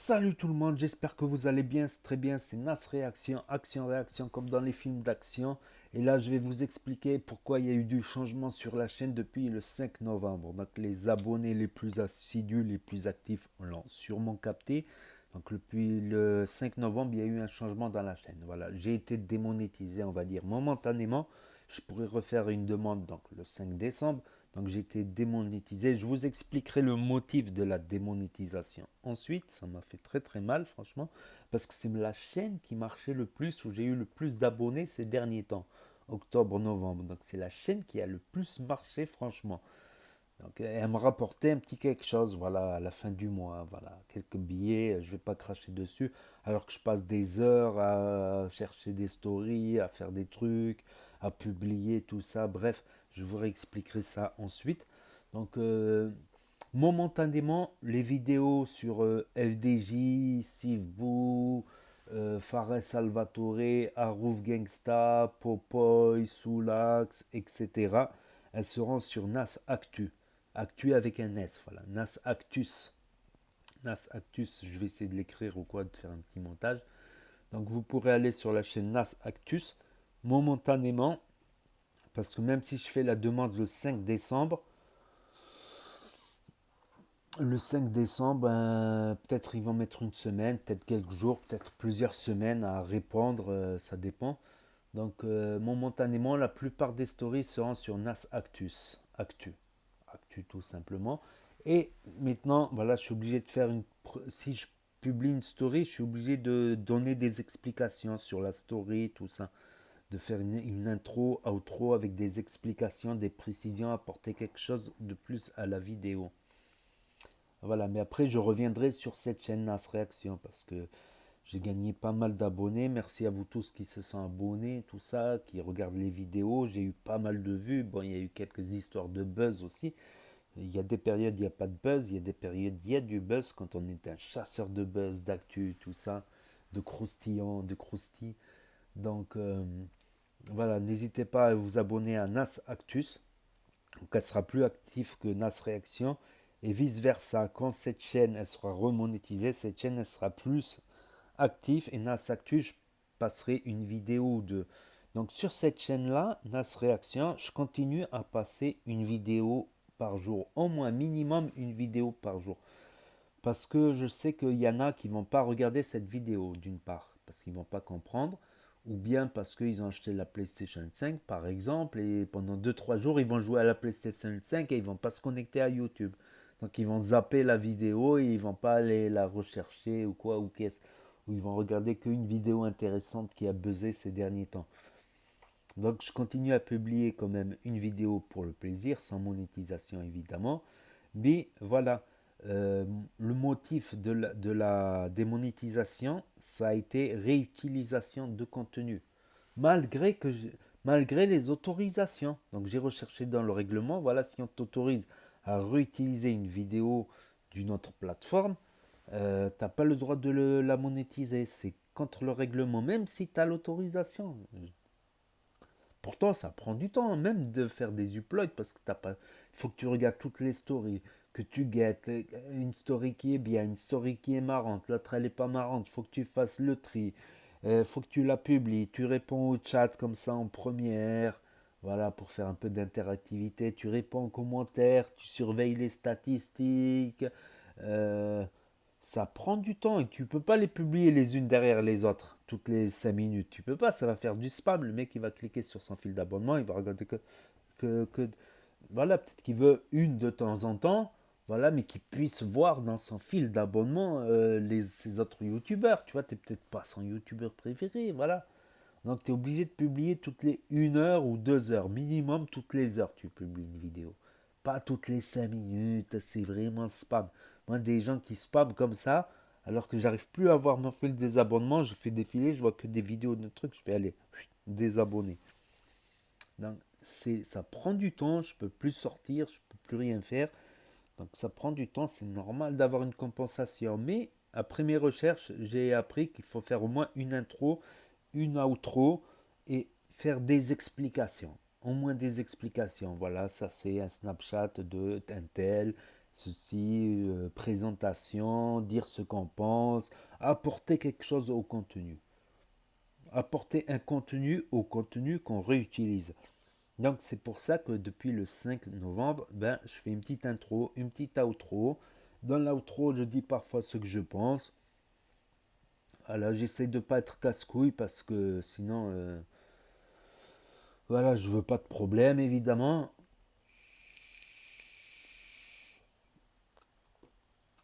Salut tout le monde, j'espère que vous allez bien, c'est très bien, c'est Nas Réaction, Action-Réaction comme dans les films d'action. Et là je vais vous expliquer pourquoi il y a eu du changement sur la chaîne depuis le 5 novembre. Donc les abonnés les plus assidus, les plus actifs l'ont sûrement capté. Donc depuis le 5 novembre, il y a eu un changement dans la chaîne. Voilà, j'ai été démonétisé, on va dire momentanément. Je pourrais refaire une demande donc le 5 décembre. Donc j'ai été démonétisé. Je vous expliquerai le motif de la démonétisation. Ensuite, ça m'a fait très très mal, franchement, parce que c'est la chaîne qui marchait le plus, où j'ai eu le plus d'abonnés ces derniers temps, octobre-novembre. Donc c'est la chaîne qui a le plus marché, franchement. Donc elle me rapportait un petit quelque chose, voilà, à la fin du mois, voilà, quelques billets, je vais pas cracher dessus, alors que je passe des heures à chercher des stories, à faire des trucs, à publier tout ça, bref, je vous réexpliquerai ça ensuite. Donc momentanément, les vidéos sur FDJ, Sivbou, Fares Salvatore, Harouf Gangsta, Popoy, Soulax, etc. Elles seront sur Nas Actu. Actu avec un S, voilà. Nas Actus. Nas Actus, je vais essayer de l'écrire ou quoi, de faire un petit montage. Donc vous pourrez aller sur la chaîne Nas Actus momentanément, parce que même si je fais la demande le 5 décembre, peut-être ils vont mettre une semaine, peut-être quelques jours, peut-être plusieurs semaines à répondre, ça dépend. Donc momentanément, la plupart des stories seront sur Nas Actus, Actu tout simplement. Et maintenant, voilà, je suis obligé de faire si je publie une story, je suis obligé de donner des explications sur la story, tout ça, de faire une intro, outro avec des explications, des précisions, apporter quelque chose de plus à la vidéo. Voilà, mais après je reviendrai sur cette chaîne Nas Réaction parce que j'ai gagné pas mal d'abonnés. Merci à vous tous qui se sont abonnés, tout ça, qui regardent les vidéos. J'ai eu pas mal de vues. Bon, il y a eu quelques histoires de buzz aussi. Il y a des périodes, il n'y a pas de buzz. Il y a des périodes, il y a du buzz quand on est un chasseur de buzz, d'actu, tout ça, de croustillant, de croustilles. Donc voilà, n'hésitez pas à vous abonner à Nas Actus. Donc elle sera plus active que Nas Réaction. Et vice versa, quand cette chaîne elle sera remonétisée, cette chaîne elle sera plus actif et Nas Actu, je passerai une vidéo ou deux. Donc sur cette chaîne-là, Nas Réaction, je continue à passer une vidéo par jour, au moins minimum une vidéo par jour. Parce que je sais qu'il y en a qui ne vont pas regarder cette vidéo, d'une part, parce qu'ils ne vont pas comprendre, ou bien parce qu'ils ont acheté la PlayStation 5, par exemple, et pendant 2 3 jours, ils vont jouer à la PlayStation 5 et ils ne vont pas se connecter à YouTube. Donc ils vont zapper la vidéo et ils ne vont pas aller la rechercher ou quoi, ou qu'est-ce, ou ils vont regarder qu'une vidéo intéressante qui a buzzé ces derniers temps. Donc je continue à publier quand même une vidéo pour le plaisir, sans monétisation évidemment. Mais voilà, le motif de la démonétisation, ça a été réutilisation de contenu. Malgré, malgré les autorisations. Donc j'ai recherché dans le règlement, voilà, si on t'autorise à réutiliser une vidéo d'une autre plateforme, t'as pas le droit de la monétiser. C'est contre le règlement, même si tu as l'autorisation. Pourtant, ça prend du temps, même de faire des uploads, parce que t'as pas. Il faut que tu regardes toutes les stories, que tu guettes une story qui est bien, une story qui est marrante, l'autre elle est pas marrante. Il faut que tu fasses le tri, il faut que tu la publies, tu réponds au chat comme ça en première, voilà, pour faire un peu d'interactivité. Tu réponds aux commentaires, tu surveilles les statistiques. euh, Ça prend du temps et tu peux pas les publier les unes derrière les autres toutes les 5 minutes. Tu peux pas, ça va faire du spam. Le mec il va cliquer sur son fil d'abonnement, il va regarder que voilà, peut-être qu'il veut une de temps en temps, voilà, mais qu'il puisse voir dans son fil d'abonnement ses autres youtubeurs. Tu vois, tu n'es peut-être pas son youtubeur préféré, voilà. Donc tu es obligé de publier toutes les 1 heure ou 2 heures, minimum toutes les heures tu publies une vidéo. Pas toutes les 5 minutes, c'est vraiment spam. Moi, des gens qui spamment comme ça, alors que j'arrive plus à voir mon fil des abonnements, je fais défiler, je vois que des vidéos de trucs, je fais aller, désabonner. Donc ça prend du temps, je peux plus sortir, je peux plus rien faire. Donc ça prend du temps, c'est normal d'avoir une compensation. Mais après mes recherches, j'ai appris qu'il faut faire au moins une intro, une outro et faire des explications. Au moins des explications. Voilà, ça c'est un Snapchat de un tel, ceci, présentation, dire ce qu'on pense, apporter quelque chose au contenu. Apporter un contenu au contenu qu'on réutilise. Donc c'est pour ça que depuis le 5 novembre, ben, je fais une petite intro, une petite outro. Dans l'outro, je dis parfois ce que je pense. Voilà, j'essaie de pas être casse-couille parce que sinon, voilà, je veux pas de problème évidemment.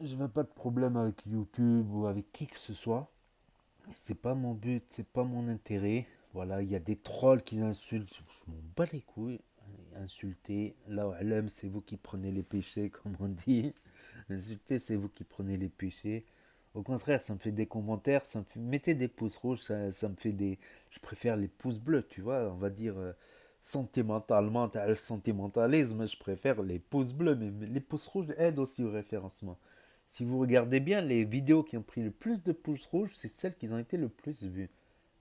Je veux pas de problème avec YouTube ou avec qui que ce soit. C'est pas mon but, c'est pas mon intérêt. Voilà, il y a des trolls qui insultent, je m'en bats les couilles. Insulter, là, c'est vous qui prenez les péchés, comme on dit. Insulter, c'est vous qui prenez les péchés. Au contraire, ça me fait des commentaires, ça me fait... mettez des pouces rouges, ça me fait des... Je préfère les pouces bleus, tu vois, on va dire sentimentalement, t'as le sentimentalisme, je préfère les pouces bleus, mais les pouces rouges aident aussi au référencement. Si vous regardez bien, les vidéos qui ont pris le plus de pouces rouges, c'est celles qui ont été le plus vues.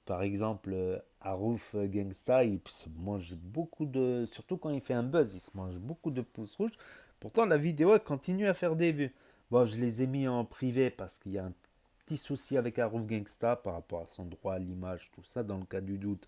Par exemple, Harouf Gangsta, il se mange beaucoup de... Surtout quand il fait un buzz, il se mange beaucoup de pouces rouges. Pourtant, la vidéo elle continue à faire des vues. Bon, je les ai mis en privé parce qu'il y a un petit souci avec Harouf Gangsta par rapport à son droit à l'image, tout ça. Dans le cas du doute,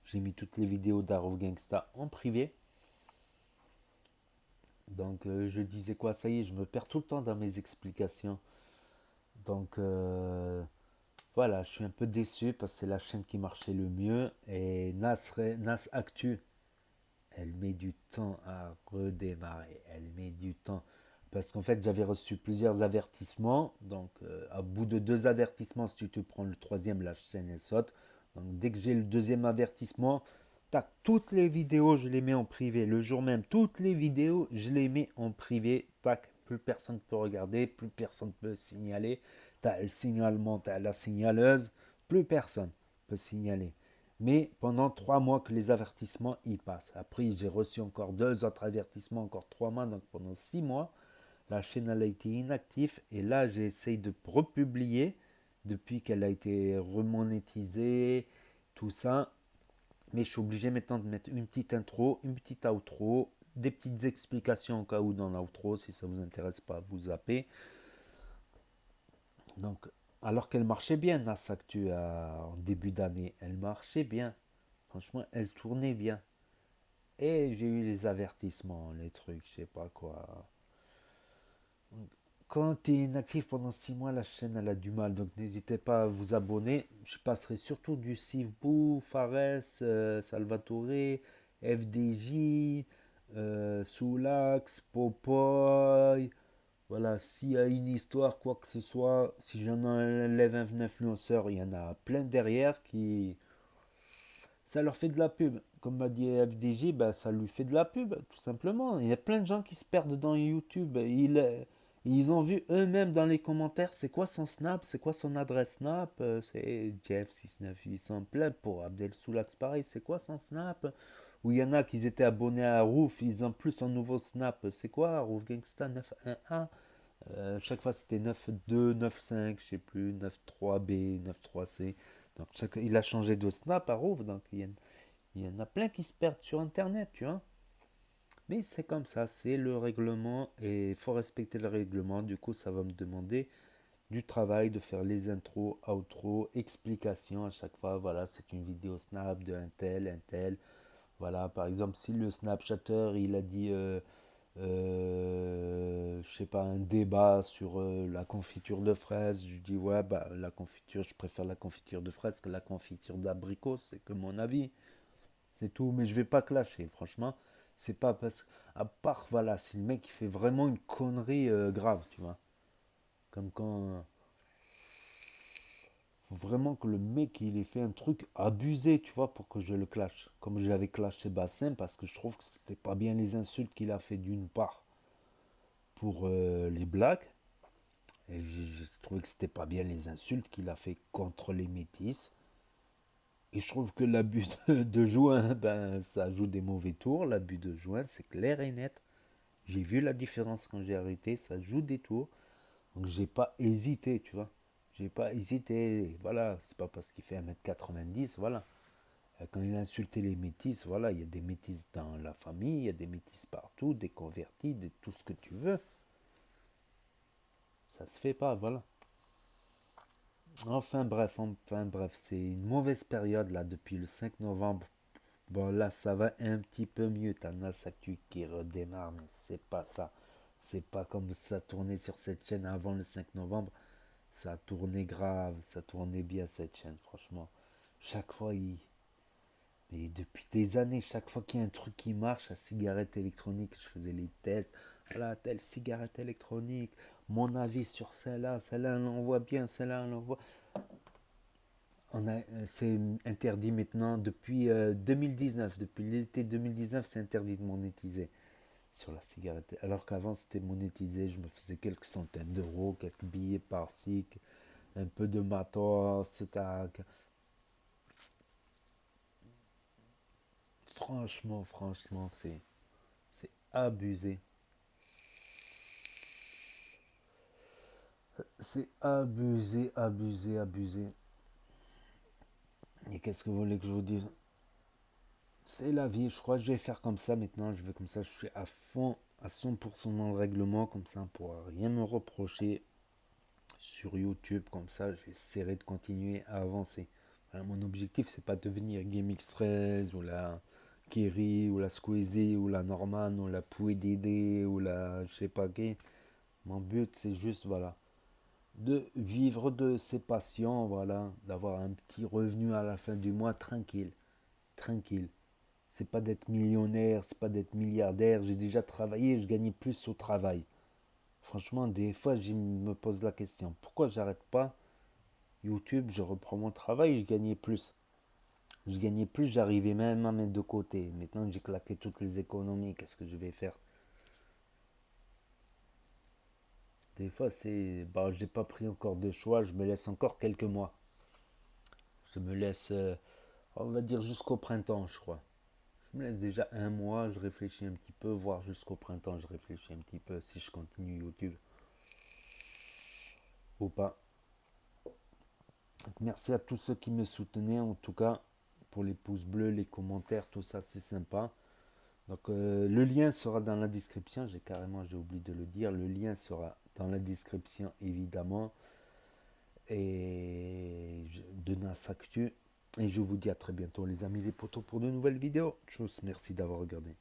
j'ai mis toutes les vidéos d'Harouf Gangsta en privé. Donc, je disais quoi? Ça y est, je me perds tout le temps dans mes explications. Donc, voilà, je suis un peu déçu parce que c'est la chaîne qui marchait le mieux. Et Nas Actu, elle met du temps à redémarrer. Elle met du temps. Parce qu'en fait, j'avais reçu plusieurs avertissements. Donc, à bout de deux avertissements, si tu te prends le troisième, la chaîne elle saute. Donc, dès que j'ai le deuxième avertissement, tac, toutes les vidéos, je les mets en privé. Le jour même, toutes les vidéos, je les mets en privé. Tac, plus personne ne peut regarder, plus personne ne peut signaler. T'as le signalement, t'as la signaleuse, plus personne peut signaler. Mais pendant 3 mois que les avertissements y passent. Après, j'ai reçu encore deux autres avertissements, encore 3 mois. Donc pendant 6 mois, la chaîne elle a été inactive. Et là, j'essaye de republier depuis qu'elle a été remonétisée, tout ça. Mais je suis obligé maintenant de mettre une petite intro, une petite outro, des petites explications au cas où dans l'outro, si ça vous intéresse pas, vous zappez. Donc, alors qu'elle marchait bien, Nas Actu, en début d'année, elle marchait bien. Franchement, elle tournait bien. Et j'ai eu les avertissements, les trucs, je sais pas quoi. Quand tu es inactif pendant 6 mois, la chaîne elle a du mal. Donc n'hésitez pas à vous abonner. Je passerai surtout du Sivbou, Fares, Salvatore, FDJ, Soulax, Popoy. Voilà, s'il y a une histoire, quoi que ce soit, si j'en enlève un influenceur, il y en a plein derrière qui, ça leur fait de la pub. Comme m'a dit FDJ, bah, ça lui fait de la pub, tout simplement. Il y a plein de gens qui se perdent dans YouTube. Ils ont vu eux-mêmes dans les commentaires c'est quoi son Snap, c'est quoi son adresse Snap. C'est Jeff69800 plein pour Abdel Soulax, pareil, c'est quoi son Snap. Ou il y en a qui étaient abonnés à Roof, ils ont plus son nouveau Snap. C'est quoi Roof Gangsta 911. Chaque fois c'était 9.2, 9.5, je sais plus, 9.3B, 9.3C. Donc il a changé de snap à Rouvre, donc il y en a plein qui se perdent sur internet, tu vois. Mais c'est comme ça, c'est le règlement et il faut respecter le règlement. Du coup, ça va me demander du travail de faire les intros, outros, explications à chaque fois. Voilà, c'est une vidéo snap de un tel. Voilà, par exemple, si le Snapchatter il a dit je sais pas, un débat sur la confiture de fraises. Je dis, ouais, bah, la confiture, je préfère la confiture de fraises que la confiture d'abricot, c'est que mon avis, c'est tout. Mais je vais pas clasher, franchement, c'est pas parce que, à part, voilà, si le mec il fait vraiment une connerie grave, tu vois, comme quand, faut vraiment que le mec il ait fait un truc abusé, tu vois, pour que je le clash, comme je l'avais clashé Bassin, parce que je trouve que c'était pas bien les insultes qu'il a fait d'une part pour les blagues. Et j'ai trouvé que c'était pas bien les insultes qu'il a fait contre les métis. Et je trouve que l'abus de joint, ben, ça joue des mauvais tours. L'abus de joint, c'est clair et net. J'ai vu la différence quand j'ai arrêté, ça joue des tours. Donc j'ai pas hésité, tu vois. J'ai pas hésité. Voilà, c'est pas parce qu'il fait 1m90, voilà. Quand il a insulté les métis, voilà, il y a des métis dans la famille, il y a des métis partout, des convertis, tout ce que tu veux. Ça se fait pas, voilà. Enfin bref, c'est une mauvaise période là depuis le 5 novembre. Bon là ça va un petit peu mieux, t'as Nas Actu qui redémarre, mais c'est pas ça. C'est pas comme ça tournait sur cette chaîne avant le 5 novembre. Ça tournait grave, ça tournait bien cette chaîne, franchement. Chaque fois, et depuis des années, chaque fois qu'il y a un truc qui marche, la cigarette électronique, je faisais les tests. Voilà, telle cigarette électronique, mon avis sur celle-là, celle-là on l'envoie bien, celle-là on l'envoie. C'est interdit maintenant depuis 2019. Depuis l'été 2019, c'est interdit de monétiser sur la cigarette. Alors qu'avant, c'était monétisé. Je me faisais quelques centaines d'euros, quelques billets par-ci, un peu de matos. Franchement, c'est abusé. C'est abusé. Et qu'est-ce que vous voulez que je vous dise? C'est la vie, je crois que je vais faire comme ça maintenant. Je vais comme ça, je suis à fond, à 100% dans le règlement, comme ça, pour rien me reprocher sur YouTube. Comme ça, j'essaierai de continuer à avancer. Voilà, mon objectif, c'est pas de devenir GameX13 ou la Kiri ou la Squeezie ou la Norman ou la Pouididé ou la je sais pas qui. Mon but, c'est juste, voilà, de vivre de ses passions, voilà, d'avoir un petit revenu à la fin du mois tranquille, tranquille. C'est pas d'être millionnaire, c'est pas d'être milliardaire. J'ai déjà travaillé, je gagnais plus au travail. Franchement, des fois, je me pose la question, pourquoi j'arrête pas YouTube, je reprends mon travail, je gagnais plus. Je gagnais plus, j'arrivais même à mettre de côté. Maintenant, j'ai claqué toutes les économies, qu'est-ce que je vais faire? Des fois, c'est, bah, j'ai pas pris encore de choix, je me laisse encore quelques mois. Je me laisse, on va dire jusqu'au printemps, je crois. Je me laisse déjà un mois, je réfléchis un petit peu, voire jusqu'au printemps, je réfléchis un petit peu si je continue YouTube ou pas. Donc, merci à tous ceux qui me soutenaient, en tout cas, pour les pouces bleus, les commentaires, tout ça, c'est sympa. Donc, le lien sera dans la description, j'ai oublié de le dire, le lien sera dans la description, évidemment, et de Nas Actu. Et je vous dis à très bientôt, les amis, les potos, pour de nouvelles vidéos. Tchuss, merci d'avoir regardé.